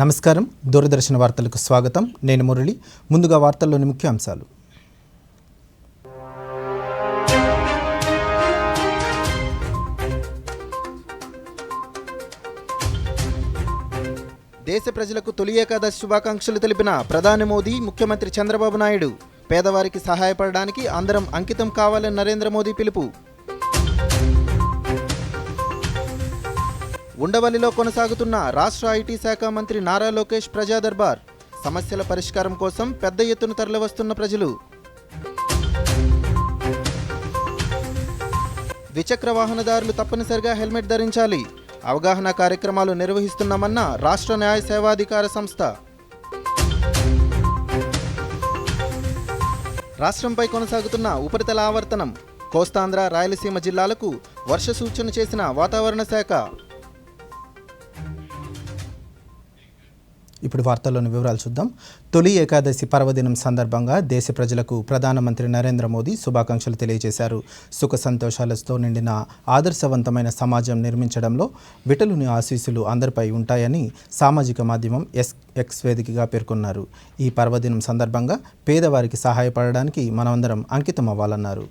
నమస్కారం, దూరదర్శన వార్తలకు స్వాగతం. నేను మురళి. ముందుగా వార్తల్లోని ముఖ్య అంశాలు. దేశ ప్రజలకు తొలి ఏకాదశి శుభాకాంక్షలు తెలిపిన ప్రధాని మోదీ, ముఖ్యమంత్రి చంద్రబాబు నాయుడు. పేదవారికి సహాయపడడానికి అందరం అంకితం కావాలని నరేంద్ర మోదీ పిలుపు. ఉండవల్లిలో కొనసాగుతున్న రాష్ట్ర ఐటీ శాఖ మంత్రి నారా లోకేష్ ప్రజా దర్బార్. సమస్యల పరిష్కారం కోసం పెద్ద ఎత్తున తరలివస్తున్న ప్రజలు. ద్విచక్ర వాహనదారులు తప్పనిసరిగా హెల్మెట్ ధరించాలి. అవగాహన కార్యక్రమాలు నిర్వహిస్తున్నామన్న రాష్ట్ర న్యాయ సేవాధికార సంస్థ. రాష్ట్రంపై కొనసాగుతున్న ఉపరితల ఆవర్తనం. కోస్తాంధ్ర, రాయలసీమ జిల్లాలకు వర్ష సూచన చేసిన వాతావరణ శాఖ. ఇప్పుడు వార్తల్లోని వివరాలు చూద్దాం. తొలి ఏకాదశి పర్వదినం సందర్భంగా దేశ ప్రజలకు ప్రధానమంత్రి నరేంద్ర మోదీ శుభాకాంక్షలు తెలియజేశారు. సుఖ సంతోషాలతో నిండిన ఆదర్శవంతమైన సమాజం నిర్మించడంలో విఠలుని ఆశీస్సులు అందరిపై ఉంటాయని సామాజిక మాధ్యమం ఎక్స్ వేదికగా పేర్కొన్నారు. ఈ పర్వదినం సందర్భంగా పేదవారికి సహాయపడడానికి మనమందరం అంకితం అవ్వాలన్నారు.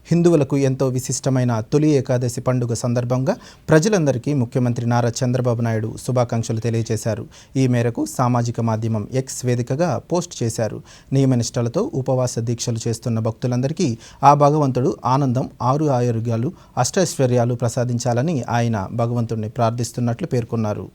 హిందువులకు ఎంతో విశిష్టమైన తొలి ఏకాదశి పండుగ సందర్భంగా ప్రజలందరికీ ముఖ్యమంత్రి నారా చంద్రబాబు నాయుడు శుభాకాంక్షలు తెలియజేశారు. ఈ మేరకు సామాజిక మాధ్యమం ఎక్స్ వేదికగా పోస్ట్ చేశారు. నియమనిష్టలతో ఉపవాస దీక్షలు చేస్తున్న భక్తులందరికీ ఆ భగవంతుడు ఆనందం, ఆరోగ్యాలు, అష్టైశ్వర్యాలు ప్రసాదించాలని ఆయన భగవంతుడిని ప్రార్థిస్తున్నట్లు పేర్కొన్నారు.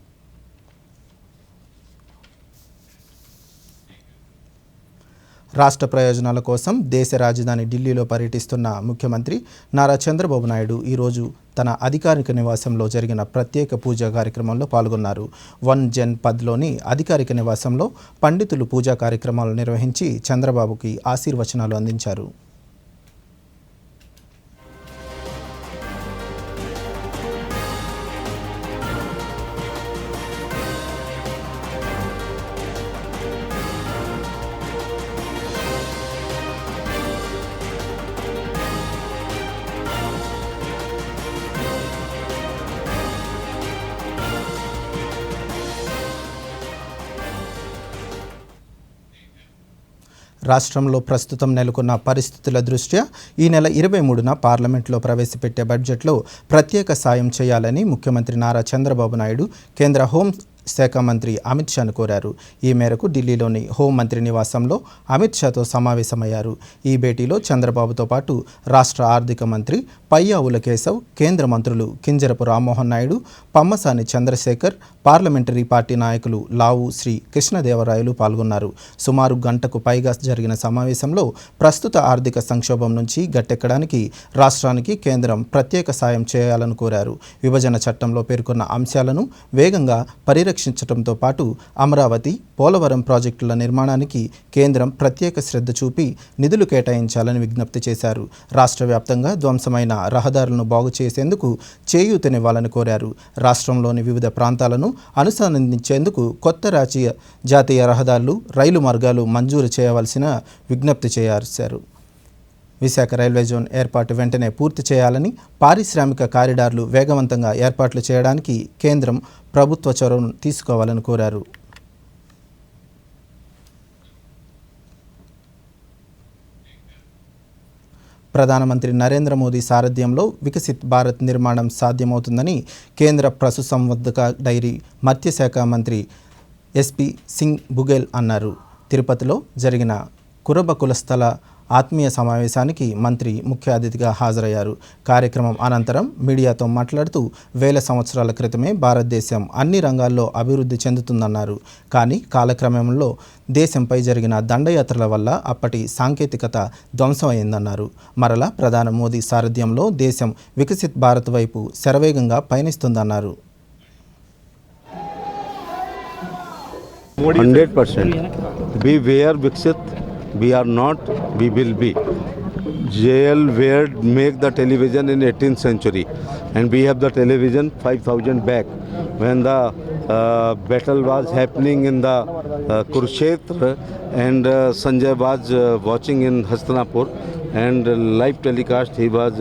రాష్ట్ర ప్రయోజనాల కోసం దేశ రాజధాని ఢిల్లీలో పర్యటిస్తున్న ముఖ్యమంత్రి నారా చంద్రబాబు నాయుడు ఈరోజు తన అధికారిక నివాసంలో జరిగిన ప్రత్యేక పూజా కార్యక్రమంలో పాల్గొన్నారు. 1 జన్-10లోని అధికారిక నివాసంలో పండితులు పూజా కార్యక్రమాలు నిర్వహించి చంద్రబాబుకి ఆశీర్వచనాలు అందించారు. రాష్ట్రంలో ప్రస్తుతం నెలకొన్న పరిస్థితుల దృష్ట్యా ఈ నెల 23న పార్లమెంట్లో ప్రవేశపెట్టే బడ్జెట్లో ప్రత్యేక సాయం చేయాలని ముఖ్యమంత్రి నారా చంద్రబాబు నాయుడు కేంద్ర హోం శాఖ మంత్రి అమిత్ షాను కోరారు. ఈ మేరకు ఢిల్లీలోని హోంమంత్రి నివాసంలో అమిత్ షాతో సమావేశమయ్యారు. ఈ భేటీలో చంద్రబాబుతో పాటు రాష్ట్ర ఆర్థిక మంత్రి పయ్యావుల కేశవ్, కేంద్ర మంత్రులు కింజరపు రామ్మోహన్ నాయుడు, పమ్మసాని చంద్రశేఖర్, పార్లమెంటరీ పార్టీ నాయకులు లావు శ్రీ కృష్ణదేవరాయలు పాల్గొన్నారు. సుమారు గంటకు పైగా జరిగిన సమావేశంలో ప్రస్తుత ఆర్థిక సంక్షోభం నుంచి గట్టెక్కడానికి రాష్ట్రానికి కేంద్రం ప్రత్యేక సాయం చేయాలని కోరారు. విభజన చట్టంలో పేర్కొన్న అంశాలను వేగంగా పరిరక్షించడంతో పాటు అమరావతి, పోలవరం ప్రాజెక్టుల నిర్మాణానికి కేంద్రం ప్రత్యేక శ్రద్ధ చూపి నిధులు కేటాయించాలని విజ్ఞప్తి చేశారు. రాష్ట్ర వ్యాప్తంగా ధ్వంసమైన రహదారులను బాగు చేసేందుకు చేయూతనివ్వాలని కోరారు. రాష్ట్రంలోని వివిధ ప్రాంతాలను అనుసంధానించేందుకు కొత్త జాతీయ రహదారులు, రైలు మార్గాలు మంజూరు చేయవలసిన విజ్ఞప్తి చేశారు. విశాఖ రైల్వే జోన్ ఏర్పాటు వెంటనే పూర్తి చేయాలని, పారిశ్రామిక కారిడార్లు వేగవంతంగా ఏర్పాట్లు చేయడానికి కేంద్రం ప్రభుత్వ చొరవను తీసుకోవాలని కోరారు. ప్రధానమంత్రి నరేంద్ర మోదీ సారథ్యంలో వికసిత్ భారత్ నిర్మాణం సాధ్యమవుతుందని కేంద్ర పశుసంవర్ధక, డైరీ, మత్స్యశాఖ మంత్రి ఎస్పీ సింగ్ బుగేల్ అన్నారు. తిరుపతిలో జరిగిన కురబ కులస్థల ఆత్మీయ సమావేశానికి మంత్రి ముఖ్య అతిథిగా హాజరయ్యారు. కార్యక్రమం అనంతరం మీడియాతో మాట్లాడుతూ వేల సంవత్సరాల క్రితమే భారతదేశం అన్ని రంగాల్లో అభివృద్ధి చెందుతుందన్నారు. కానీ కాలక్రమంలో దేశంపై జరిగిన దండయాత్రల వల్ల అప్పటి సాంకేతికత ధ్వంసమైందన్నారు. మరలా ప్రధాని మోదీ సారథ్యంలో దేశం వికసిత్ భారత్ వైపు శరవేగంగా పయనిస్తుందన్నారు. 100% we were Viksit, we are not, we will be. JL where make the television in 18th century, and we have the television 5000 back when the battle was happening in the Kurukshetra and Sanjay was watching in Hastinapur. and live telecast he was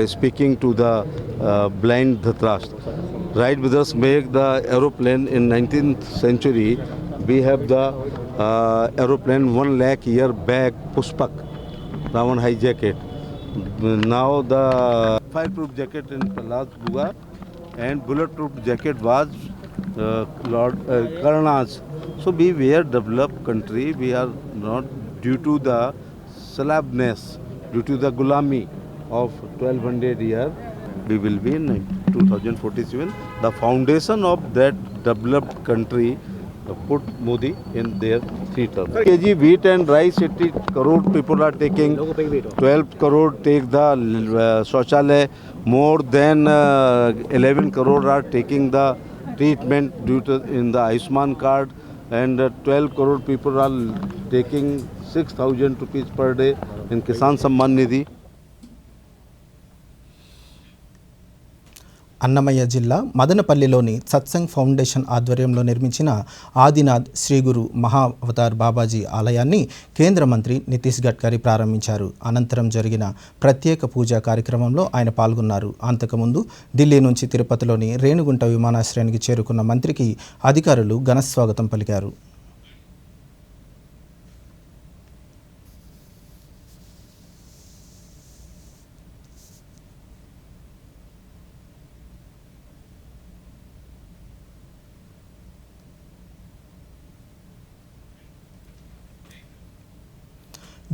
speaking to the blind Dhritarashtra. Wright brothers make the aeroplane in 19th century. We have the aeroplane 1 lakh year back, Pushpak, Ravan hijacked it. Now the fireproof jacket in Prahlad Buga and bulletproof jacket was Lord Karna's. So we were developed country. We are not, due to the slabness, due to the gulami of 1200 year, we will be in 2047. The foundation of that developed country put Modi in their 3 terms. kg wheat and rice, 80 crore people are taking. 12 crore take the Shauchalaya. More than 11 crore are taking the treatment due to in the Ayushman card, and 12 crore people are taking 6,000 rupees per day in Kisan Samman Nidhi. Annamayya జిల్లా మదనపల్లిలోని satsang foundation ఆధ్వర్యంలో నిర్మించిన ఆదినాథ్ శ్రీ గురు మహా Avatar Babaji ఆలయాన్ని కేంద్ర మంత్రి నితీష్ గడ్కరీ ప్రారంభించారు. అనంతరం జరిగిన ప్రత్యేక పూజా కార్యక్రమంలో ఆయన పాల్గొన్నారు. అంతకుముందు ఢిల్లీ నుంచి తిరుపతిలోని రేణిగుంట విమానాశ్రయానికి చేరుకున్న మంత్రికి అధికారులు ఘనస్వాగతం పలికారు.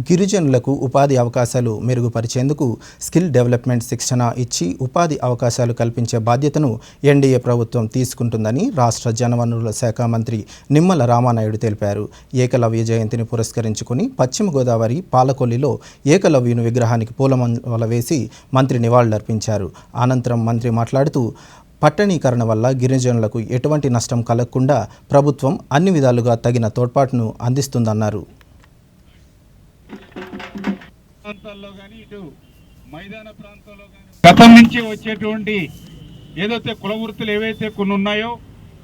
గిరిజనులకు ఉపాధి అవకాశాలు మెరుగుపరిచేందుకు స్కిల్ డెవలప్మెంట్ శిక్షణ ఇచ్చి ఉపాధి అవకాశాలు కల్పించే బాధ్యతను ఎన్డీఏ ప్రభుత్వం తీసుకుంటుందని రాష్ట్ర జలవనరుల శాఖ మంత్రి నిమ్మల రామానాయుడు తెలిపారు. ఏకలవ్య జయంతిని పురస్కరించుకుని పశ్చిమ గోదావరి పాలకొల్లిలో ఏకలవ్యుని విగ్రహానికి పూలమాల వేసి మంత్రి నివాళులర్పించారు. అనంతరం మంత్రి మాట్లాడుతూ పట్టణీకరణ వల్ల గిరిజనులకు ఎటువంటి నష్టం కలగకుండా ప్రభుత్వం అన్ని విధాలుగా తగిన తోడ్పాటును అందిస్తుందన్నారు. ప్రాంతాల్లో కానీ ఇటు మైదాన ప్రాంతాల్లో కానీ గతం నుంచి వచ్చేటువంటి ఏదైతే కుల వృత్తులు ఏవైతే కొన్ని ఉన్నాయో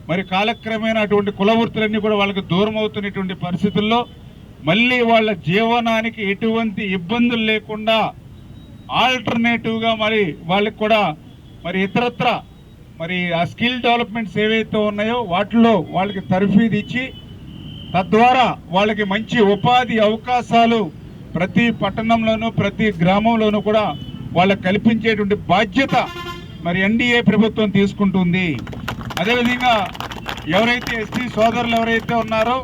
మరి కాలక్రమేణా అటువంటి కుల వృత్తులన్నీ కూడా వాళ్ళకి దూరం అవుతున్నటువంటి పరిస్థితుల్లో మళ్ళీ వాళ్ళ జీవనానికి ఎటువంటి ఇబ్బందులు లేకుండా ఆల్టర్నేటివ్గా మరి వాళ్ళకి కూడా మరి ఇతరత్ర మరి ఆ స్కిల్ డెవలప్మెంట్స్ ఏవైతే ఉన్నాయో వాటిలో వాళ్ళకి తర్ఫీదు ఇచ్చి తద్వారా వాళ్ళకి మంచి ఉపాధి అవకాశాలు ప్రతి పట్టణంలోనూ ప్రతి గ్రామంలోనూ కూడా వాళ్ళకి కల్పించేటువంటి బాధ్యత మరి ఎన్డీఏ ప్రభుత్వం తీసుకుంటుంది. అదేవిధంగా ఎవరైతే ఎస్టీ సోదరులు ఎవరైతే ఉన్నారో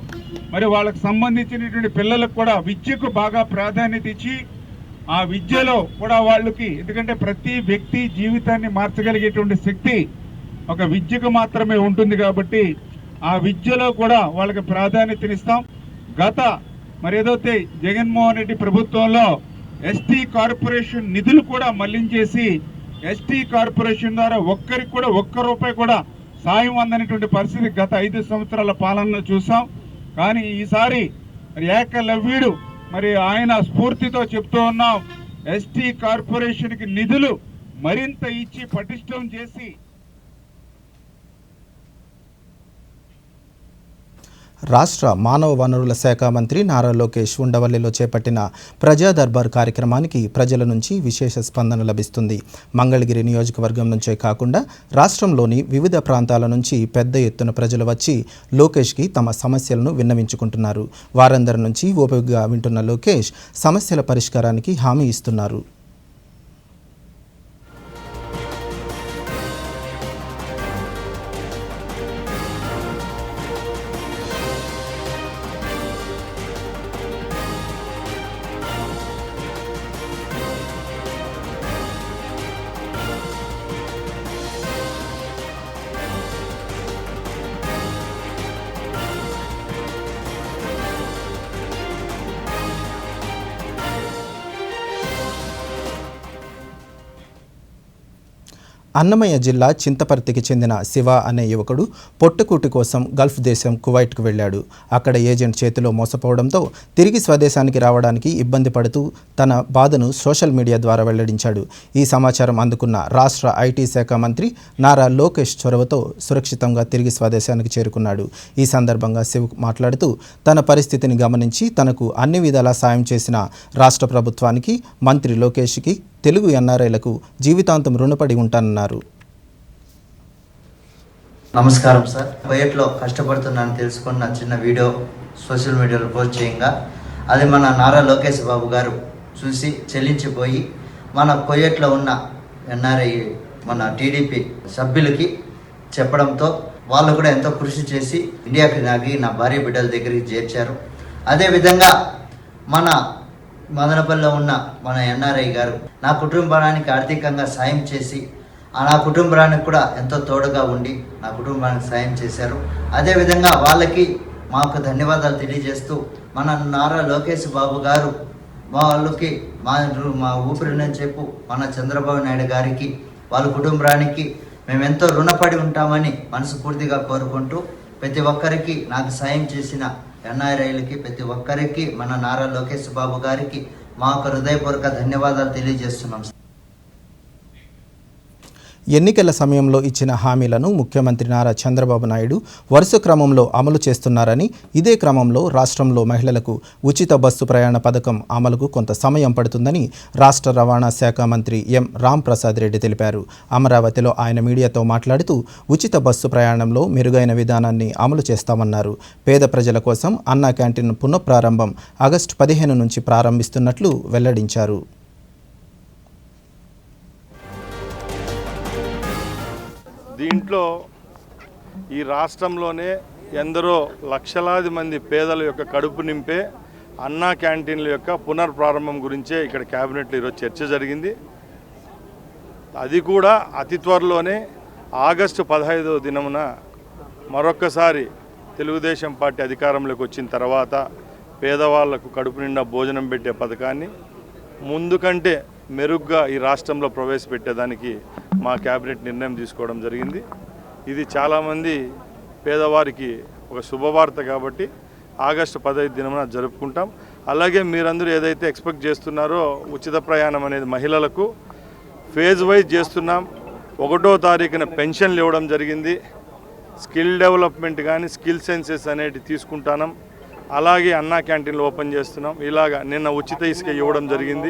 మరి వాళ్ళకి సంబంధించినటువంటి పిల్లలకు కూడా విద్యకు బాగా ప్రాధాన్యత ఇచ్చి ఆ విద్యలో కూడా వాళ్ళకి, ఎందుకంటే ప్రతి వ్యక్తి జీవితాన్ని మార్చగలిగేటువంటి శక్తి ఒక విద్యకు మాత్రమే ఉంటుంది కాబట్టి ఆ విద్యలో కూడా వాళ్ళకి ప్రాధాన్యతనిస్తాం. గత మరి ఏదైతే జగన్మోహన్ రెడ్డి ప్రభుత్వంలో ఎస్టీ కార్పొరేషన్ నిధులు కూడా మళ్లించేసి ఎస్టీ కార్పొరేషన్ ద్వారా ఒక్కరికి కూడా ఒక్క రూపాయి కూడా సాయం అందనేటువంటి పరిస్థితి గత 5 సంవత్సరాల పాలనలో చూసాం. కానీ ఈసారి మరి ఏకలవ్యుడు మరి ఆయన స్ఫూర్తితో చెప్తూ ఉన్నాం, ఎస్టీ కార్పొరేషన్కి నిధులు మరింత ఇచ్చి పటిష్టం చేసి రాష్ట్ర మానవ వనరుల శాఖ మంత్రి నారా లోకేష్ ఉండవల్లిలో చేపట్టిన ప్రజా దర్బార్ కార్యక్రమానికి ప్రజల నుంచి విశేష స్పందన లభిస్తుంది. మంగళగిరి నియోజకవర్గం నుంచే కాకుండా రాష్ట్రంలోని వివిధ ప్రాంతాల నుంచి పెద్ద ఎత్తున ప్రజలు వచ్చి లోకేష్కి తమ సమస్యలను విన్నవించుకుంటున్నారు. వారందరి నుంచి ఓపికగా వింటున్న లోకేష్ సమస్యల పరిష్కారానికి హామీ ఇస్తున్నారు. అన్నమయ్య జిల్లా చింతపర్తికి చెందిన శివ అనే యువకుడు పొట్టుకూటి కోసం గల్ఫ్ దేశం కువైట్కు వెళ్ళాడు. అక్కడ ఏజెంట్ చేతిలో మోసపోవడంతో తిరిగి స్వదేశానికి రావడానికి ఇబ్బంది పడుతూ తన బాధను సోషల్ మీడియా ద్వారా వెల్లడించాడు. ఈ సమాచారం అందుకున్న రాష్ట్ర ఐటీ శాఖ మంత్రి నారా లోకేష్ చొరవతో సురక్షితంగా తిరిగి స్వదేశానికి చేరుకున్నాడు. ఈ సందర్భంగా శివ్ మాట్లాడుతూ తన పరిస్థితిని గమనించి తనకు అన్ని విధాలా సాయం చేసిన రాష్ట్ర ప్రభుత్వానికి, మంత్రి లోకేష్కి, తెలుగు ఎన్ఆర్ఐలకు జీవితాంతం రుణపడి ఉంటానన్నారు. నమస్కారం సార్. కువైట్లో కష్టపడుతున్నానని తెలుసుకున్న చిన్న వీడియో సోషల్ మీడియాలో పోస్ట్ చేయంగా అది మన నారా లోకేష్ బాబు గారు చూసి చెల్లించిపోయి మన కువైట్లో ఉన్న ఎన్ఆర్ఐ మన టీడీపీ సభ్యులకి చెప్పడంతో వాళ్ళు కూడా ఎంతో కృషి చేసి ఇండియాకి నాగి నా భార్య బిడ్డల దగ్గరికి చేర్చారు. అదేవిధంగా మన మదనపల్లిలో ఉన్న మన ఎన్ఆర్ఐ గారు నా కుటుంబానికి ఆర్థికంగా సాయం చేసి నా కుటుంబానికి కూడా ఎంతో తోడుగా ఉండి నా కుటుంబానికి సాయం చేశారు. అదేవిధంగా వాళ్ళకి మాకు ధన్యవాదాలు తెలియజేస్తూ మన నారా లోకేష్ బాబు గారు వాళ్ళకి మా ఊపిరి నుంచి చెప్పు మన చంద్రబాబు నాయుడు గారికి వాళ్ళ కుటుంబానికి మేము ఎంతో రుణపడి ఉంటామని మనస్ఫూర్తిగా కోరుకుంటూ ప్రతి ఒక్కరికి నాకు సాయం చేసిన ఎన్ఆర్ఐలకి ప్రతి ఒక్కరికి మన నారా లోకేష్ బాబు గారికి మా హృదయపూర్వక ధన్యవాదాలు తెలియజేస్తున్నాం. ఎన్నికల సమయంలో ఇచ్చిన హామీలను ముఖ్యమంత్రి నారా చంద్రబాబు నాయుడు వరుస క్రమంలో అమలు చేస్తున్నారని, ఇదే క్రమంలో రాష్ట్రంలో మహిళలకు ఉచిత బస్సు ప్రయాణ పథకం అమలుకు కొంత సమయం పడుతుందని రాష్ట్ర రవాణా శాఖ మంత్రి ఎం రాంప్రసాద్ రెడ్డి తెలిపారు. అమరావతిలో ఆయన మీడియాతో మాట్లాడుతూ ఉచిత బస్సు ప్రయాణంలో మెరుగైన విధానాన్ని అమలు చేస్తామన్నారు. పేద ప్రజల కోసం అన్నా క్యాంటీన్ పునఃప్రారంభం ఆగస్టు 15 నుంచి ప్రారంభిస్తున్నట్లు వెల్లడించారు. దీంట్లో ఈ రాష్ట్రంలోనే ఎందరో లక్షలాది మంది పేదల యొక్క కడుపు నింపే అన్నా క్యాంటీన్ల యొక్క పునర్ప్రారంభం గురించే ఇక్కడ క్యాబినెట్లో ఈరోజు చర్చ జరిగింది. అది కూడా అతి త్వరలోనే ఆగస్టు 15వ దినమున మరొక్కసారి తెలుగుదేశం పార్టీ అధికారంలోకి వచ్చిన తర్వాత పేదవాళ్లకు కడుపు నిండా భోజనం పెట్టే పథకాన్ని ముందు కంటే మెరుగ్గా ఈ రాష్ట్రంలో ప్రవేశపెట్టేదానికి మా క్యాబినెట్ నిర్ణయం తీసుకోవడం జరిగింది. ఇది చాలామంది పేదవారికి ఒక శుభవార్త కాబట్టి ఆగస్టు 15 దినమున జరుపుకుంటాం. అలాగే మీరందరూ ఏదైతే ఎక్స్పెక్ట్ చేస్తున్నారో ఉచిత ప్రయాణం అనేది మహిళలకు ఫేజ్ వైజ్ చేస్తున్నాం. 1వ తారీఖున పెన్షన్లు ఇవ్వడం జరిగింది. స్కిల్ డెవలప్మెంట్ కానీ స్కిల్ సెన్సెస్ అనేటివి తీసుకుంటున్నాం. అలాగే అన్నా క్యాంటీన్లు ఓపెన్ చేస్తున్నాం. ఇలాగా నిన్న ఉచిత ఇసుక ఇవ్వడం జరిగింది.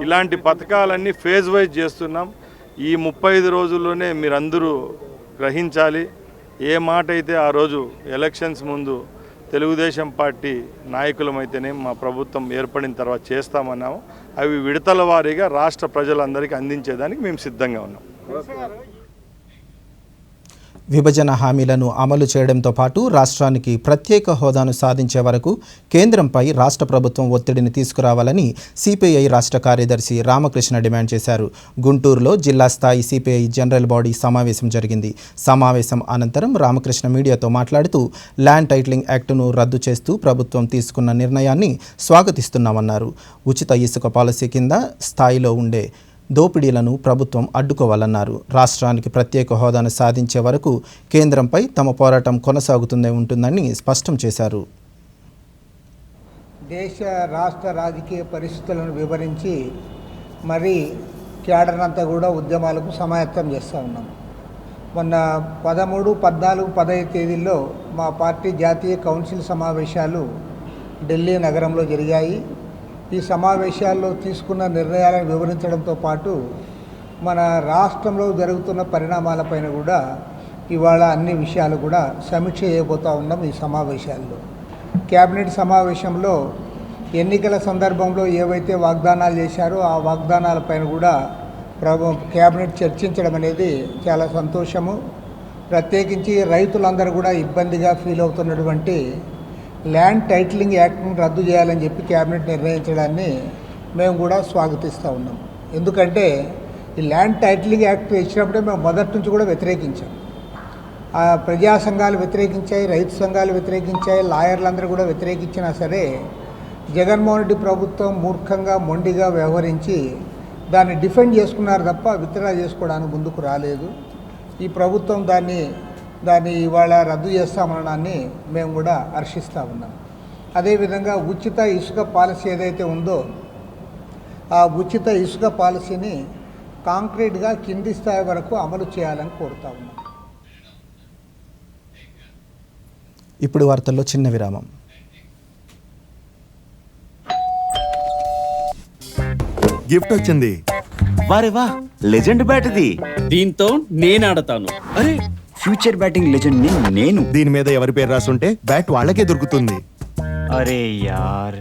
ఇలాంటి పథకాలన్నీ ఫేజ్ వైజ్ చేస్తున్నాం. ఈ 35 రోజుల్లోనే మీరందరూ గ్రహించాలి. ఏ మాట అయితే ఆ రోజు ఎలక్షన్స్ ముందు తెలుగుదేశం పార్టీ నాయకులమైతేనే మా ప్రభుత్వం ఏర్పడిన తర్వాత చేస్తామన్నాము, అవి విడతల వారీగా రాష్ట్ర ప్రజలందరికీ అందించేదానికి మేము సిద్ధంగా ఉన్నాం. విభజన హామీలను అమలు చేయడంతో పాటు రాష్ట్రానికి ప్రత్యేక హోదాను సాధించే వరకు కేంద్రంపై రాష్ట్ర ప్రభుత్వం ఒత్తిడిని తీసుకురావాలని సిపిఐ రాష్ట్ర కార్యదర్శి రామకృష్ణ డిమాండ్ చేశారు. గుంటూరులో జిల్లా స్థాయి సిపిఐ జనరల్ బాడీ సమావేశం జరిగింది. సమావేశం అనంతరం రామకృష్ణ మీడియాతో మాట్లాడుతూ ల్యాండ్ టైటిలింగ్ యాక్టును రద్దు చేస్తూ ప్రభుత్వం తీసుకున్న నిర్ణయాన్ని స్వాగతిస్తున్నామన్నారు. ఉచిత ఇసుక పాలసీ కింద స్థాయిలో ఉండే దోపిడీలను ప్రభుత్వం అడ్డుకోవాలన్నారు. రాష్ట్రానికి ప్రత్యేక హోదాను సాధించే వరకు కేంద్రంపై తమ పోరాటం కొనసాగుతూనే ఉంటుందని స్పష్టం చేశారు. దేశ రాష్ట్ర రాజకీయ పరిస్థితులను వివరించి మరి కేడర్నంతా కూడా ఉద్యమాలకు సమాయత్తం చేస్తూ ఉన్నాం. మొన్న 13, 14, 15 తేదీల్లో మా పార్టీ జాతీయ కౌన్సిల్ సమావేశాలు ఢిల్లీ నగరంలో జరిగాయి. ఈ సమావేశాల్లో తీసుకున్న నిర్ణయాలను వివరించడంతో పాటు మన రాష్ట్రంలో జరుగుతున్న పరిణామాలపైన కూడా ఇవాళ అన్ని విషయాలు కూడా సమీక్ష చేయబోతూ ఉన్నాం. ఈ సమావేశాల్లో కేబినెట్ సమావేశంలో ఎన్నికల సందర్భంలో ఏవైతే వాగ్దానాలు చేశారో ఆ వాగ్దానాలపైన కూడా కేబినెట్ చర్చించడం అనేది చాలా సంతోషము. ప్రత్యేకించి రైతులందరూ కూడా ఇబ్బందిగా ఫీల్ అవుతున్నటువంటి ల్యాండ్ టైటిలింగ్ యాక్ట్ని రద్దు చేయాలని చెప్పి కేబినెట్ నిర్ణయించడాన్ని మేము కూడా స్వాగతిస్తూ ఉన్నాం. ఎందుకంటే ఈ ల్యాండ్ టైటిలింగ్ యాక్ట్ ఇచ్చినప్పుడే మేము మొదటి నుంచి కూడా వ్యతిరేకించాం. ప్రజా సంఘాలు వ్యతిరేకించాయి, రైతు సంఘాలు వ్యతిరేకించాయి, లాయర్లందరూ కూడా వ్యతిరేకించినా సరే జగన్మోహన్ రెడ్డి ప్రభుత్వం మూర్ఖంగా మొండిగా వ్యవహరించి దాన్ని డిఫెండ్ చేసుకున్నారు తప్ప విత్డ్రా చేసుకోవడానికి ముందుకు రాలేదు. ఈ ప్రభుత్వం దాన్ని ఇవాళ రద్దు చేస్తామనడాన్ని మేము కూడా హర్షిస్తూ ఉన్నాం. అదేవిధంగా ఉచిత ఇసుక పాలసీ ఏదైతే ఉందో ఆ ఉచిత ఇసుక పాలసీని కాంక్రీట్గా కింది స్థాయి వరకు అమలు చేయాలని కోరుతా ఉన్నాం. ఇప్పుడు వార్తల్లో చిన్న విరామం. గిఫ్ట్ వచ్చింది. వారే వా, లెజెండ్ బ్యాట్ ఇది. దీంతో నేను ఆడతాను. అరే, ఫ్యూచర్ బ్యాటింగ్ లెజెండ్ ని నేను. దీని మీద ఎవరి పేరు రాసుంటే బ్యాట్ వాళ్ళకే దొరుకుతుంది. అరే యార్,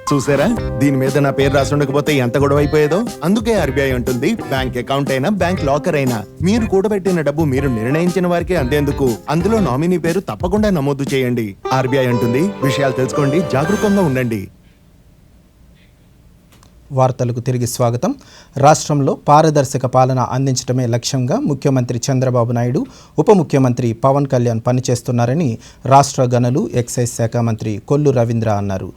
చూసారా, దీని మీద నా పేరు రాసుండకపోతే ఎంత గొడవ అయిపోయేదో. అందుకే ఆర్బీఐ ఉంటుంది, బ్యాంక్ అకౌంట్ అయినా బ్యాంక్ లాకర్ అయినా మీరు కూడబెట్టిన డబ్బు మీరు నిర్ణయించిన వారికే అందేందుకు అందులో నామినీ పేరు తప్పకుండా నమోదు చేయండి. ఆర్బీఐ ఉంటుంది, విషయాలు తెలుసుకోండి, జాగరూకంగా ఉండండి. వార్తలకు తిరిగి స్వాగతం. రాష్ట్రంలో పారదర్శక పాలన అందించడమే లక్ష్యంగా ముఖ్యమంత్రి చంద్రబాబు నాయుడు, ఉప ముఖ్యమంత్రి పవన్ కళ్యాణ్ పనిచేస్తున్నారని రాష్ట్ర గనులు, ఎక్సైజ్ శాఖ మంత్రి కొల్లు రవీంద్ర అన్నారు.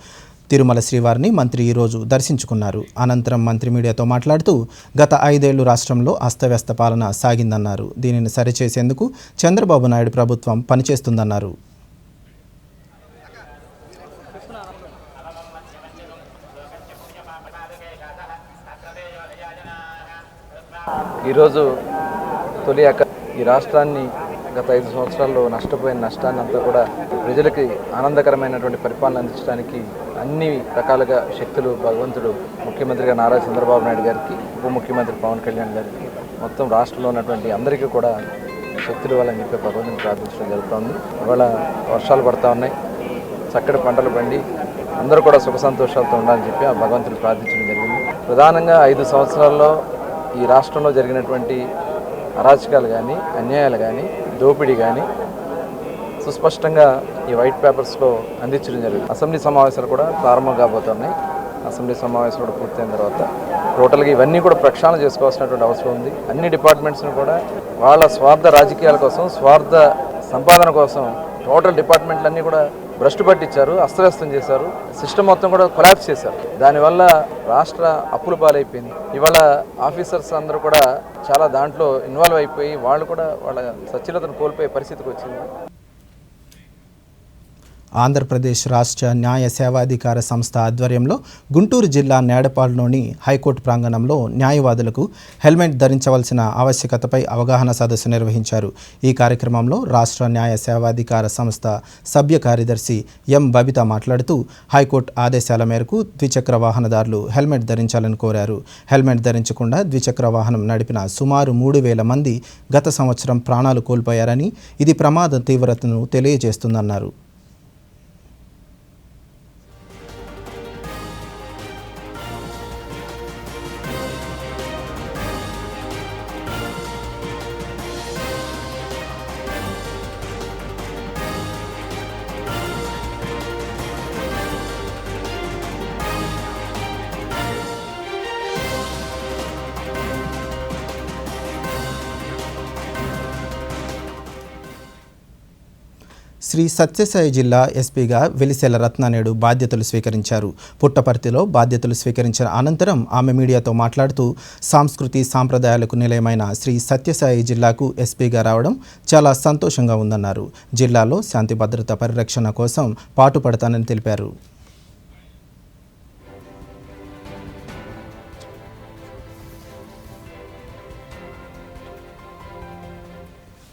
తిరుమల శ్రీవారిని మంత్రి ఈరోజు దర్శించుకున్నారు. అనంతరం మంత్రి మీడియాతో మాట్లాడుతూ గత 5 ఏళ్లు రాష్ట్రంలో అస్తవ్యస్త పాలన సాగిందన్నారు. దీనిని సరిచేసేందుకు చంద్రబాబు నాయుడు ప్రభుత్వం పనిచేస్తుందన్నారు. ఈరోజు తొలియాక ఈ రాష్ట్రాన్ని గత 5 సంవత్సరాల్లో నష్టపోయిన నష్టాన్ని అంతా కూడా ప్రజలకి ఆనందకరమైనటువంటి పరిపాలన అందించడానికి అన్ని రకాలుగా శక్తులు భగవంతుడు ముఖ్యమంత్రిగా నారా చంద్రబాబు నాయుడు గారికి, ఉప ముఖ్యమంత్రి పవన్ కళ్యాణ్ గారికి, మొత్తం రాష్ట్రంలో ఉన్నటువంటి అందరికీ కూడా శక్తులు ఇవ్వాలని చెప్పి భగవంతుని ప్రార్థించడం జరుగుతుంది. ఇవాళ వర్షాలు పడుతూ ఉన్నాయి, చక్కటి పంటలు పండి అందరూ కూడా సుఖ సంతోషాలతో ఉండాలని చెప్పి ఆ భగవంతుని ప్రార్థించడం జరిగింది. ప్రధానంగా 5 సంవత్సరాల్లో ఈ రాష్ట్రంలో జరిగినటువంటి అరాచకాలు కానీ, అన్యాయాలు కానీ, దోపిడీ కానీ సుస్పష్టంగా ఈ వైట్ పేపర్స్లో అందించడం జరిగింది. అసెంబ్లీ సమావేశాలు కూడా ప్రారంభం కాబోతున్నాయి. అసెంబ్లీ సమావేశాలు కూడా పూర్తయిన తర్వాత టోటల్గా ఇవన్నీ కూడా ప్రక్షాళన చేసుకోవాల్సినటువంటి అవసరం ఉంది. అన్ని డిపార్ట్మెంట్స్ని కూడా వాళ్ళ స్వార్థ రాజకీయాల కోసం, స్వార్థ సంపాదన కోసం టోటల్ డిపార్ట్మెంట్లన్నీ కూడా భ్రష్టు పట్టించారు, అస్తవ్యస్తం చేశారు, సిస్టమ్ మొత్తం కూడా కొలాప్స్ చేశారు. దానివల్ల రాష్ట్ర అప్పుల పాలైపోయింది. ఇవాళ ఆఫీసర్స్ అందరూ కూడా చాలా దాంట్లో ఇన్వాల్వ్ అయిపోయి వాళ్ళు కూడా వాళ్ళ సచ్ఛిలతను కోల్పోయే పరిస్థితికి వచ్చింది. ఆంధ్రప్రదేశ్ రాష్ట్ర న్యాయ సేవాధికార సంస్థ ఆధ్వర్యంలో గుంటూరు జిల్లా నేడపాడులోని హైకోర్టు ప్రాంగణంలో న్యాయవాదులకు హెల్మెట్ ధరించవలసిన ఆవశ్యకతపై అవగాహన సదస్సు నిర్వహించారు. ఈ కార్యక్రమంలో రాష్ట్ర న్యాయ సేవాధికార సంస్థ సభ్య కార్యదర్శి ఎం బబిత మాట్లాడుతూ హైకోర్టు ఆదేశాల మేరకు ద్విచక్ర వాహనదారులు హెల్మెట్ ధరించాలని కోరారు. హెల్మెట్ ధరించకుండా ద్విచక్ర వాహనం నడిపిన సుమారు 3,000 మంది గత సంవత్సరం ప్రాణాలు కోల్పోయారని, ఇది ప్రమాద తీవ్రతను తెలియజేస్తుందన్నారు. శ్రీ సత్యసాయి జిల్లా ఎస్పీగా వెలిసెల రత్న నేడు బాధ్యతలు స్వీకరించారు. పుట్టపర్తిలో బాధ్యతలు స్వీకరించిన అనంతరం ఆమె మీడియాతో మాట్లాడుతూ సంస్కృతి సాంప్రదాయాలకు నిలయమైన శ్రీ సత్యసాయి జిల్లాకు ఎస్పీగా రావడం చాలా సంతోషంగా ఉందన్నారు. జిల్లాలో శాంతి భద్రత పరిరక్షణ కోసం పాటుపడతానని తెలిపారు.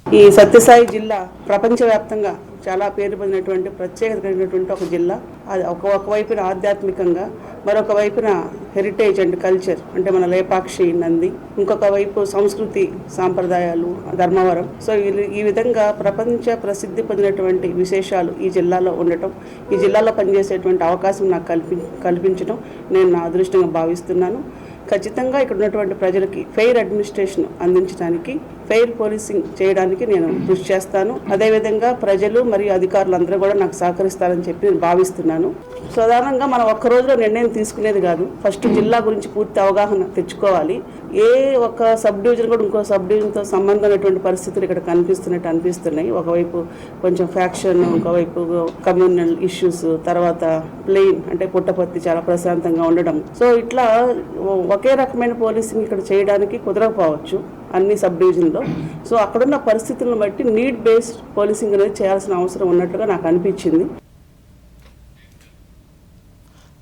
ఈ సత్యసాయి జిల్లా ప్రపంచవ్యాప్తంగా చాలా పేరు పొందినటువంటి ప్రత్యేకత కలిగినటువంటి ఒక జిల్లా. అది ఒకవైపున ఆధ్యాత్మికంగా, మరొక వైపున హెరిటేజ్ అండ్ కల్చర్ అంటే మన లేపాక్షి నంది, ఇంకొక వైపు సంస్కృతి సాంప్రదాయాలు ధర్మవరం. సో ఈ విధంగా ప్రపంచ ప్రసిద్ధి పొందినటువంటి విశేషాలు ఈ జిల్లాలో ఉండటం, ఈ జిల్లాలో పనిచేసేటువంటి అవకాశం నాకు కల్పించడం నేను నా అదృష్టంగా భావిస్తున్నాను. ఖచ్చితంగా ఇక్కడ ఉన్నటువంటి ప్రజలకి ఫెయిర్ అడ్మినిస్ట్రేషన్ అందించడానికి ఫెయిర్ పోలీసింగ్ చేయడానికి నేను కృషి చేస్తాను. అదేవిధంగా ప్రజలు మరియు అధికారులందరూ కూడా నాకు సహకరిస్తారని చెప్పి నేను భావిస్తున్నాను. సాధారణంగా మనం ఒక్క రోజులో నిర్ణయం తీసుకునేది కాదు. ఫస్ట్ జిల్లా గురించి పూర్తి అవగాహన తెచ్చుకోవాలి. ఏ ఒక్క సబ్ డివిజన్ కూడా ఇంకో సబ్ డివిజన్తో సంబంధం ఉన్నటువంటి పరిస్థితులు ఇక్కడ అనిపిస్తున్నాయి. ఒకవైపు కొంచెం ఫ్యాక్షన్, ఇంకోవైపు కమ్యూనల్ ఇష్యూస్, తర్వాత ప్లెయిన్ అంటే పుట్టపర్తి చాలా ప్రశాంతంగా ఉండడం. సో ఇట్లా ఒకే రకమైన పోలీసింగ్ ఇక్కడ చేయడానికి కుదరకపోవచ్చు అన్ని సబ్ డివిజన్లో. సో అక్కడున్న పరిస్థితులను బట్టి నీడ్ బేస్డ్ పోలీసింగ్ అనేది చేయాల్సిన అవసరం ఉన్నట్టుగా నాకు అనిపించింది.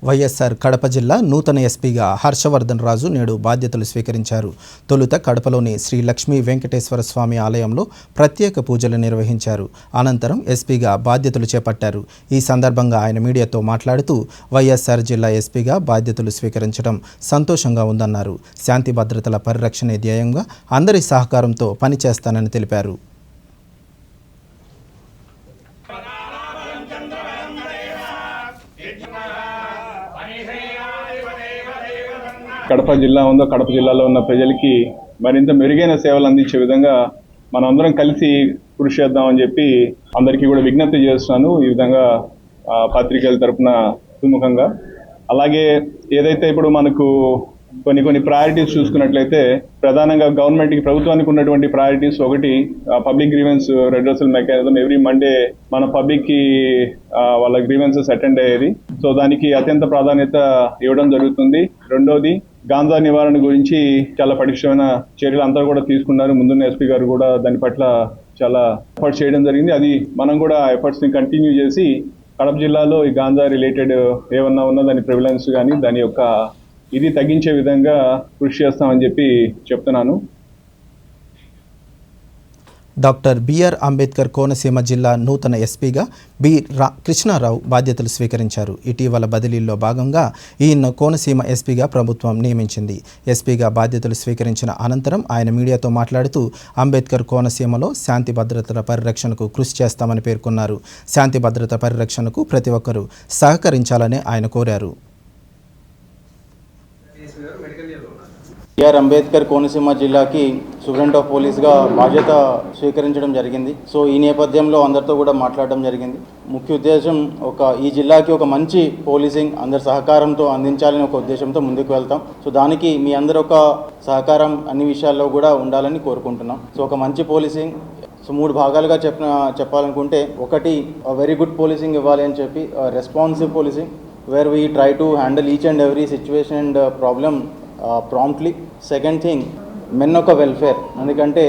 వైఎస్ఆర్ కడప జిల్లా నూతన ఎస్పీగా హర్షవర్ధన్ రాజు నేడు బాధ్యతలు స్వీకరించారు. తొలుత కడపలోని శ్రీ లక్ష్మీ వెంకటేశ్వర స్వామి ఆలయంలో ప్రత్యేక పూజలు నిర్వహించారు. అనంతరం ఎస్పీగా బాధ్యతలు చేపట్టారు. ఈ సందర్భంగా ఆయన మీడియాతో మాట్లాడుతూ వైఎస్ఆర్ జిల్లా ఎస్పీగా బాధ్యతలు స్వీకరించడం సంతోషంగా ఉందన్నారు. శాంతి భద్రతల పరిరక్షణే ధ్యేయంగా అందరి సహకారంతో పనిచేస్తానని తెలిపారు. కడప జిల్లా ఉందో కడప జిల్లాలో ఉన్న ప్రజలకి మరింత మెరుగైన సేవలు అందించే విధంగా మనందరం కలిసి కృషి చేద్దామని చెప్పి అందరికీ కూడా విజ్ఞప్తి చేస్తున్నాను. ఈ విధంగా పత్రికల తరపున సుముఖంగా. అలాగే ఏదైతే ఇప్పుడు మనకు కొన్ని ప్రయారిటీస్ చూసుకున్నట్లయితే ప్రధానంగా గవర్నమెంట్కి, ప్రభుత్వానికి ఉన్నటువంటి ప్రయారిటీస్ ఒకటి public grievance redressal mechanism. Every Monday మన పబ్లిక్కి వాళ్ళ గ్రీవెన్సెస్ అటెండ్ అయ్యేది. సో దానికి అత్యంత ప్రాధాన్యత ఇవ్వడం జరుగుతుంది. రెండోది గాంజా నివారణ గురించి చాలా పటిష్టమైన చర్యలు అందరూ కూడా తీసుకున్నారు. ముందున్న ఎస్పీ గారు కూడా దాని పట్ల చాలా ఎఫర్ట్స్ చేయడం జరిగింది. అది మనం కూడా ఎఫర్ట్స్ని కంటిన్యూ చేసి కడప జిల్లాలో ఈ గాంజా రిలేటెడ్ ఏమన్నా ఉన్నా దాని ప్రివిలెన్స్ కానీ దాని యొక్క ఇది తగ్గించే విధంగా కృషి చేస్తామని చెప్పి చెప్తున్నాను. డాక్టర్ బిఆర్ అంబేద్కర్ కోనసీమ జిల్లా నూతన ఎస్పీగా కృష్ణారావు బాధ్యతలు స్వీకరించారు. ఇటీవల బదిలీల్లో భాగంగా ఈయన కోనసీమ ఎస్పీగా ప్రభుత్వం నియమించింది. ఎస్పీగా బాధ్యతలు స్వీకరించిన అనంతరం ఆయన మీడియాతో మాట్లాడుతూ అంబేద్కర్ కోనసీమలో శాంతి భద్రతల పరిరక్షణకు కృషి చేస్తామని పేర్కొన్నారు. శాంతి భద్రత పరిరక్షణకు ప్రతి ఒక్కరూ సహకరించాలని ఆయన కోరారు. బిఆర్ అంబేద్కర్ కోనసీమ జిల్లాకి సూపరింటెండెంట్ ఆఫ్ పోలీస్గా బాధ్యత స్వీకరించడం జరిగింది. సో ఈ నేపథ్యంలో అందరితో కూడా మాట్లాడడం జరిగింది. ముఖ్య ఉద్దేశం ఈ జిల్లాకి ఒక మంచి పోలీసింగ్ అందరి సహకారంతో అందించాలని ఒక ఉద్దేశంతో ముందుకు వెళ్తాం. సో దానికి మీ అందరూ ఒక సహకారం అన్ని విషయాల్లో కూడా ఉండాలని కోరుకుంటున్నాం. సో ఒక మంచి పోలీసింగ్ మూడు భాగాలుగా చెప్పాలనుకుంటే, ఒకటి వెరీ గుడ్ పోలీసింగ్ ఇవ్వాలి అని చెప్పి, responsive policing where we try to handle each and every situation and problem promptly. Second thing, men of welfare, ఎందుకంటే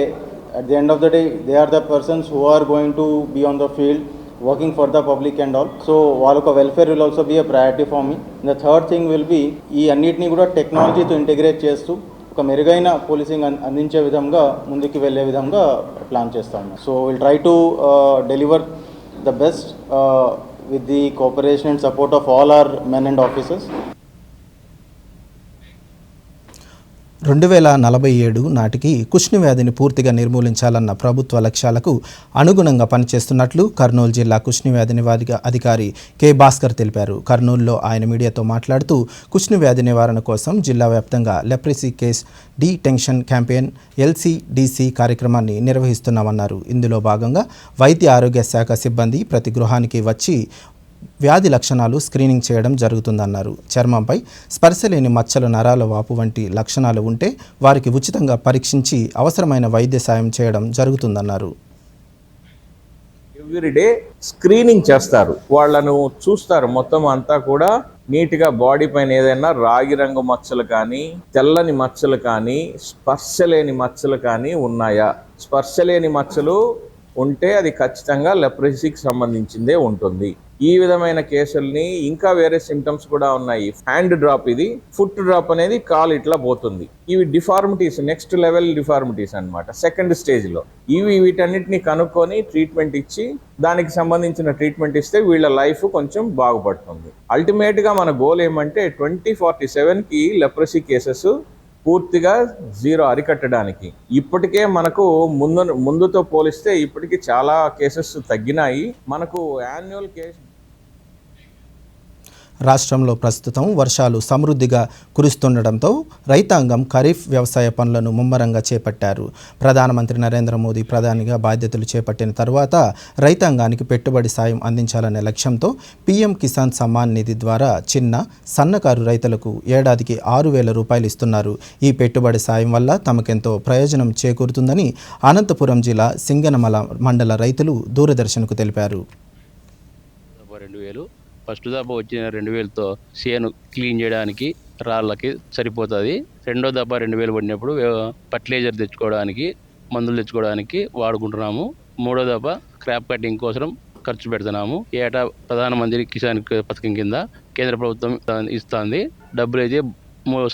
at the end of the day they are the persons who are going to be on the field working for the public and all. So వాళ్ళొక welfare will also be a priority for me. The third thing will be ఈ అన్నిటిని కూడా టెక్నాలజీతో integrate చేస్తూ ఒక మెరుగైన policing అందించే విధంగా ముందుకు వెళ్ళే విధంగా ప్లాన్ చేస్తాము. So will try to deliver the best with the cooperation and support of all our men and officers. 2047 నాటికి కుష్టు వ్యాధిని పూర్తిగా నిర్మూలించాలన్న ప్రభుత్వ లక్ష్యాలకు అనుగుణంగా పనిచేస్తున్నట్లు కర్నూలు జిల్లా కుష్టు వ్యాధి నివారణ అధికారి కె భాస్కర్ తెలిపారు. కర్నూలులో ఆయన మీడియాతో మాట్లాడుతూ కుష్టు వ్యాధి నివారణ కోసం జిల్లా వ్యాప్తంగా లెప్రసీ కేస్ డీటెన్షన్ క్యాంపెయిన్ LCDC కార్యక్రమాన్ని నిర్వహిస్తున్నామన్నారు. ఇందులో భాగంగా వైద్య ఆరోగ్య శాఖ సిబ్బంది ప్రతి గృహానికి వచ్చి వ్యాధి లక్షణాలు స్క్రీనింగ్ చేయడం జరుగుతుందన్నారు. చర్మంపై స్పర్శలేని మచ్చలు, నరాల వాపు వంటి లక్షణాలు ఉంటే వారికి ఉచితంగా పరీక్షించి అవసరమైన వైద్య సాయం చేయడం జరుగుతుందన్నారు. ఎవ్రీడే స్క్రీనింగ్ చేస్తారు, వాళ్ళను చూస్తారు. మొత్తం అంతా కూడా నీట్గా బాడీ పైన ఏదైనా రాగి రంగు మచ్చలు కానీ, తెల్లని మచ్చలు కానీ, స్పర్శలేని మచ్చలు కానీ ఉన్నాయా? స్పర్శలేని మచ్చలు ఉంటే అది ఖచ్చితంగా లెప్రసీకి సంబంధించిందే ఉంటుంది. ఈ విధమైన కేసుల్ని ఇంకా వేరే సిమ్టమ్స్ కూడా ఉన్నాయి. హ్యాండ్ డ్రాప్, ఇది ఫుట్ డ్రాప్ అనేది కాలు ఇట్లా పోతుంది. ఇవి డిఫార్మిటీస్, నెక్స్ట్ లెవెల్ డిఫార్మిటీస్ అన్నమాట, సెకండ్ స్టేజ్లో. వీటన్నిటిని కనుక్కొని ట్రీట్మెంట్ ఇచ్చి దానికి సంబంధించిన ట్రీట్మెంట్ ఇస్తే వీళ్ళ లైఫ్ కొంచెం బాగుపడుతుంది. అల్టిమేట్గా మన గోల్ ఏమంటే 2047కి లెప్రసీ కేసెస్ పూర్తిగా జీరో అరికట్టడానికి. ఇప్పటికే మనకు ముందుతో పోలిస్తే ఇప్పటికీ చాలా కేసెస్ తగ్గినాయి. మనకు యాన్యువల్ కేసు రాష్ట్రంలో ప్రస్తుతం వర్షాలు సమృద్ధిగా కురుస్తుండటంతో రైతాంగం ఖరీఫ్ వ్యవసాయ పనులను ముమ్మరంగా చేపట్టారు. ప్రధానమంత్రి నరేంద్ర మోదీ ప్రధానిగా బాధ్యతలు చేపట్టిన తర్వాత రైతాంగానికి పెట్టుబడి సాయం అందించాలనే లక్ష్యంతో పీఎం కిసాన్ సమ్మాన్ నిధి ద్వారా చిన్న సన్నకారు రైతులకు ఏడాదికి 6,000 రూపాయలు ఇస్తున్నారు. ఈ పెట్టుబడి సాయం వల్ల తమకెంతో ప్రయోజనం చేకూరుతుందని అనంతపురం జిల్లా సింగనమల మండల రైతులు దూరదర్శన్కు తెలిపారు. 2,000 ఫస్ట్ దఫా వచ్చిన 2,000తో చేను క్లీన్ చేయడానికి రాళ్ళకి సరిపోతుంది. రెండో దఫా 2,000 పడినప్పుడు ఫర్టిలైజర్ తెచ్చుకోవడానికి, మందులు తెచ్చుకోవడానికి వాడుకుంటున్నాము. మూడో దఫా క్రాప్ కటింగ్ కోసం ఖర్చు పెడుతున్నాము. ఏటా ప్రధానమంత్రి కిసాన్ పథకం కింద కేంద్ర ప్రభుత్వం ఇస్తుంది. డబ్బులు అయితే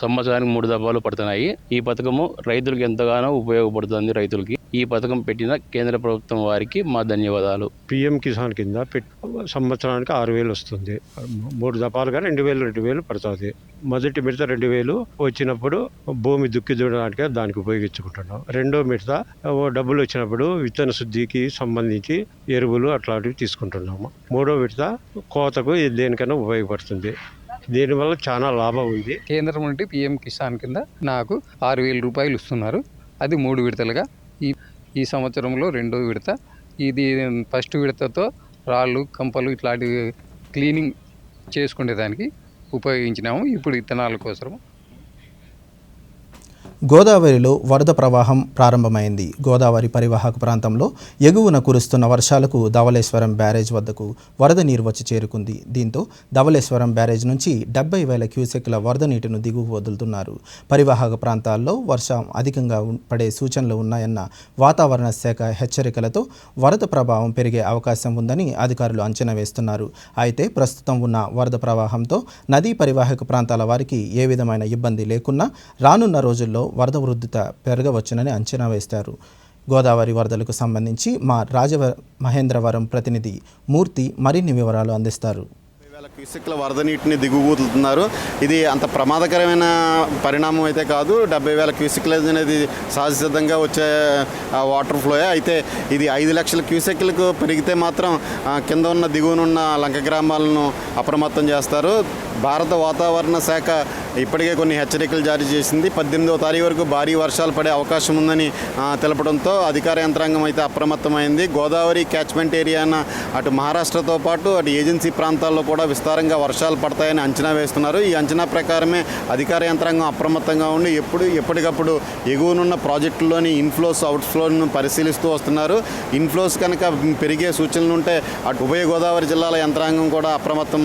సంవత్సరానికి 3 దఫాలు పడుతున్నాయి. ఈ పథకము రైతులకు ఎంతగానో ఉపయోగపడుతుంది. రైతులకి ఈ పథకం పెట్టిన కేంద్ర ప్రభుత్వం వారికి మా ధన్యవాదాలు. పీఎం కిసాన్ కింద సంవత్సరానికి 6,000 వస్తుంది. 3 దఫాలుగా 2,000 పడుతుంది. మొదటి మిడత 2,000 వచ్చినప్పుడు భూమి దుక్కి దున్నడానికి దానికి ఉపయోగించుకుంటున్నాం. రెండో మిడత డబ్బులు వచ్చినప్పుడు విత్తన శుద్ధికి సంబంధించి ఎరువులు అట్లాంటివి తీసుకుంటున్నాము. మూడో మిడత కోతకు దేనికైనా ఉపయోగపడుతుంది. దీనివల్ల చాలా లాభం ఉంది. కేంద్రం నుండి పీఎం కిసాన్ కింద నాకు 6,000 రూపాయలు ఇస్తున్నారు. అది 3 విడతలుగా. ఈ సంవత్సరంలో రెండో విడత. ఇది ఫస్ట్ విడతతో రాళ్ళు, కంపలు ఇట్లాంటివి క్లీనింగ్ చేసుకునేదానికి ఉపయోగించినాము. ఇప్పుడు విత్తనాల కోసం. గోదావరిలో వరద ప్రవాహం ప్రారంభమైంది. గోదావరి పరివాహక ప్రాంతంలో ఎగువన కురుస్తున్న వర్షాలకు ధవళేశ్వరం బ్యారేజ్ వద్దకు వరద నీరు వచ్చి చేరుకుంది. దీంతో ధవళేశ్వరం బ్యారేజ్ నుంచి 70,000 క్యూసెక్ల వరద నీటిని దిగువ వదులుతున్నారు. పరివాహక ప్రాంతాల్లో వర్షం అధికంగా పడే సూచనలు ఉన్నాయన్న వాతావరణ శాఖ హెచ్చరికలతో వరద ప్రభావం పెరిగే అవకాశం ఉందని అధికారులు అంచనా వేస్తున్నారు. అయితే ప్రస్తుతం ఉన్న వరద ప్రవాహంతో నదీ పరివాహక ప్రాంతాల వారికి ఏ విధమైన ఇబ్బంది లేకున్నా రానున్న రోజుల్లో వరద ఉధృత పెరగవచ్చునని అంచనా వేస్తారు. గోదావరి వరదలకు సంబంధించి మా రాజమహేంద్రవరం ప్రతినిధి మూర్తి మరిన్ని వివరాలు అందిస్తారు. క్యూసెక్ల వరద నీటిని దిగువదులుతున్నారు. ఇది అంత ప్రమాదకరమైన పరిణామం అయితే కాదు. 70,000 క్యూసెక్లు అనేది సహజసిద్ధంగా వచ్చే వాటర్ ఫ్లోయే. అయితే ఇది 5 లక్షల క్యూసెక్లకు పెరిగితే మాత్రం కింద ఉన్న దిగువనున్న లంక గ్రామాలను అప్రమత్తం చేస్తారు. భారత వాతావరణ శాఖ ఇప్పటికే కొన్ని హెచ్చరికలు జారీ చేసింది. 18వ తారీఖు వరకు భారీ వర్షాలు పడే అవకాశం ఉందని తెలపడంతో అధికార యంత్రాంగం అయితే అప్రమత్తమైంది. గోదావరి క్యాచ్మెంట్ ఏరియాన అటు మహారాష్ట్రతో పాటు అటు ఏజెన్సీ ప్రాంతాల్లో కూడా విస్తారంగా వర్షాలు పడతాయని అంచనా వేస్తున్నారు. ఈ అంచనా ప్రకారమే అధికార యంత్రాంగం అప్రమత్తంగా ఉండి ఎప్పటికప్పుడు ఎగువనున్న ప్రాజెక్టుల్లోని ఇన్ఫ్లోస్ అవుట్ఫ్లోను పరిశీలిస్తూ వస్తున్నారు. ఇన్ఫ్లోస్ కనుక పెరిగే సూచనలు ఉంటే అటు ఉభయ గోదావరి జిల్లాల యంత్రాంగం కూడా అప్రమత్తం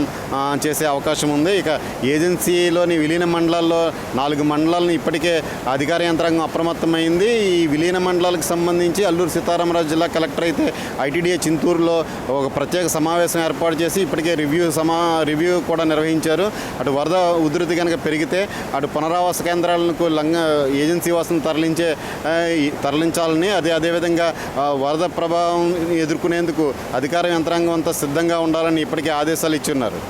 చేసే అవకాశం ఉంది. ఇక ఏజెన్సీలోని విలీన మండలాల్లో 4 మండలాలను ఇప్పటికే అధికార యంత్రాంగం అప్రమత్తమైంది. ఈ విలీన మండలాలకు సంబంధించి అల్లూరు సీతారామరాజు జిల్లా కలెక్టర్ అయితే ఐటీడీఏ చింతూరులో ఒక ప్రత్యేక సమావేశం ఏర్పాటు చేసి ఇప్పటికే రివ్యూ కూడా నిర్వహించారు. అటు వరద ఉధృతి కనుక పెరిగితే అటు పునరావాస కేంద్రాలకు ఏజెన్సీ వాసులను తరలించాలని అదేవిధంగా వరద ప్రభావం ఎదుర్కొనేందుకు అధికార యంత్రాంగం అంతా సిద్ధంగా ఉండాలని ఇప్పటికే ఆదేశాలు ఇచ్చున్నారు.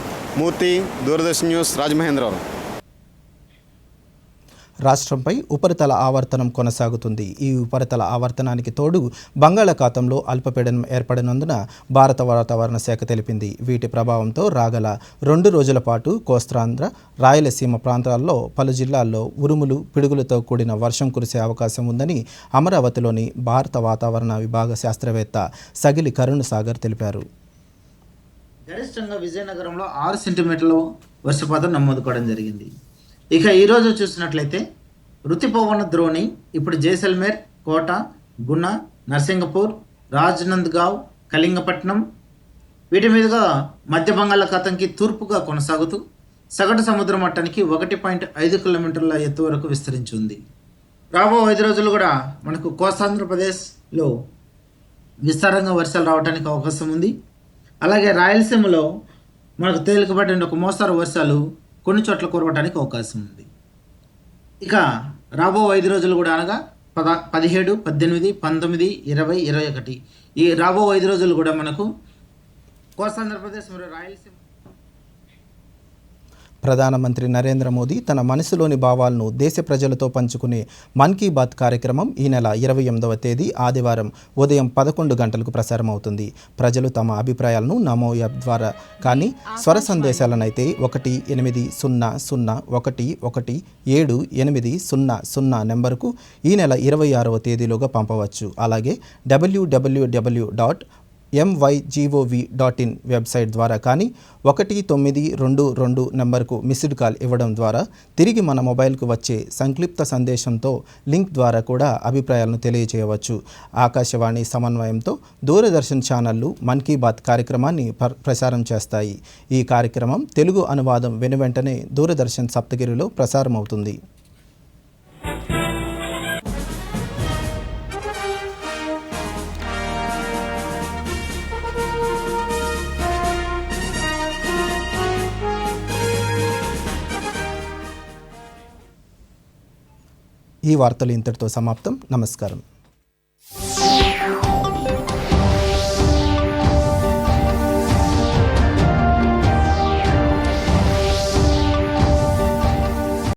మూర్తి, దూరదర్శన్ న్యూస్, రాజమహేంద్రవరం. రాష్ట్రంపై ఉపరితల ఆవర్తనం కొనసాగుతుంది. ఈ ఉపరితల ఆవర్తనానికి తోడు బంగాళాఖాతంలో అల్పపీడనం ఏర్పడినందున భారత వాతావరణ శాఖ తెలిపింది. వీటి ప్రభావంతో రాగల 2 రోజుల పాటు కోస్తాంధ్ర, రాయలసీమ ప్రాంతాల్లో పలు జిల్లాల్లో ఉరుములు, పిడుగులతో కూడిన వర్షం కురిసే అవకాశం ఉందని అమరావతిలోని భారత వాతావరణ విభాగ శాస్త్రవేత్త సగిలి కరుణ్ సాగర్ తెలిపారు. గరిష్టంగా విజయనగరంలో 6 సెంటీమీటర్ల వర్షపాతం నమోదు కావడం జరిగింది. ఇక ఈరోజు చూసినట్లయితే రుతుపవన ద్రోణి ఇప్పుడు జైసల్మేర్, కోట, గుణ, నర్సింగపూర్, రాజ్నంద్గావ్, కళింగపట్నం వీటి మీదుగా మధ్య బంగాళాఖాతంకి తూర్పుగా కొనసాగుతూ సగటు సముద్ర మట్టానికి 1.5 కిలోమీటర్ల ఎత్తు వరకు విస్తరించి ఉంది. రాబో 5 రోజులు కూడా మనకు కోస్తాంధ్రప్రదేశ్లో విస్తారంగా వర్షాలు రావడానికి అవకాశం ఉంది. అలాగే రాయలసీమలో మనకు తేలికపాటి ఒక మోస్తారు వర్షాలు కొన్ని చోట్ల కురవడానికి అవకాశం ఉంది. ఇక రాబో 5 రోజులు కూడా అనగా 17, 18, 19, 20, 21 ఈ రాబో 5 రోజులు కూడా మనకు కోస్తాంధ్రప్రదేశ్ మరియు రాయలసీమ ప్రధానమంత్రి నరేంద్ర మోదీ తన మనసులోని భావాలను దేశ ప్రజలతో పంచుకునే మన్ కీ బాత్ కార్యక్రమం ఈ నెల 28వ తేదీ ఆదివారం ఉదయం 11 గంటలకు ప్రసారం అవుతుంది. ప్రజలు తమ అభిప్రాయాలను నమో యాప్ ద్వారా కానీ స్వర సందేశాలనైతే 18011178000 నెంబరుకు ఈ నెల 26వ తేదీలోగా పంపవచ్చు. అలాగే www.mygov.in వెబ్సైట్ ద్వారా కానీ 1922 నెంబర్కు మిస్డ్ కాల్ ఇవ్వడం ద్వారా తిరిగి మన మొబైల్కు వచ్చే సంక్లిప్త సందేశంతో లింక్ ద్వారా కూడా అభిప్రాయాలను తెలియజేయవచ్చు. ఆకాశవాణి సమన్వయంతో దూరదర్శన్ ఛానళ్లు మన్ కీ బాత్ కార్యక్రమాన్ని ప్రసారం చేస్తాయి. ఈ కార్యక్రమం తెలుగు అనువాదం వెనువెంటనే దూరదర్శన్ సప్తగిరిలో ప్రసారం అవుతుంది. ఈ వార్తలు ఇంతటితో సమాప్తం. నమస్కారం.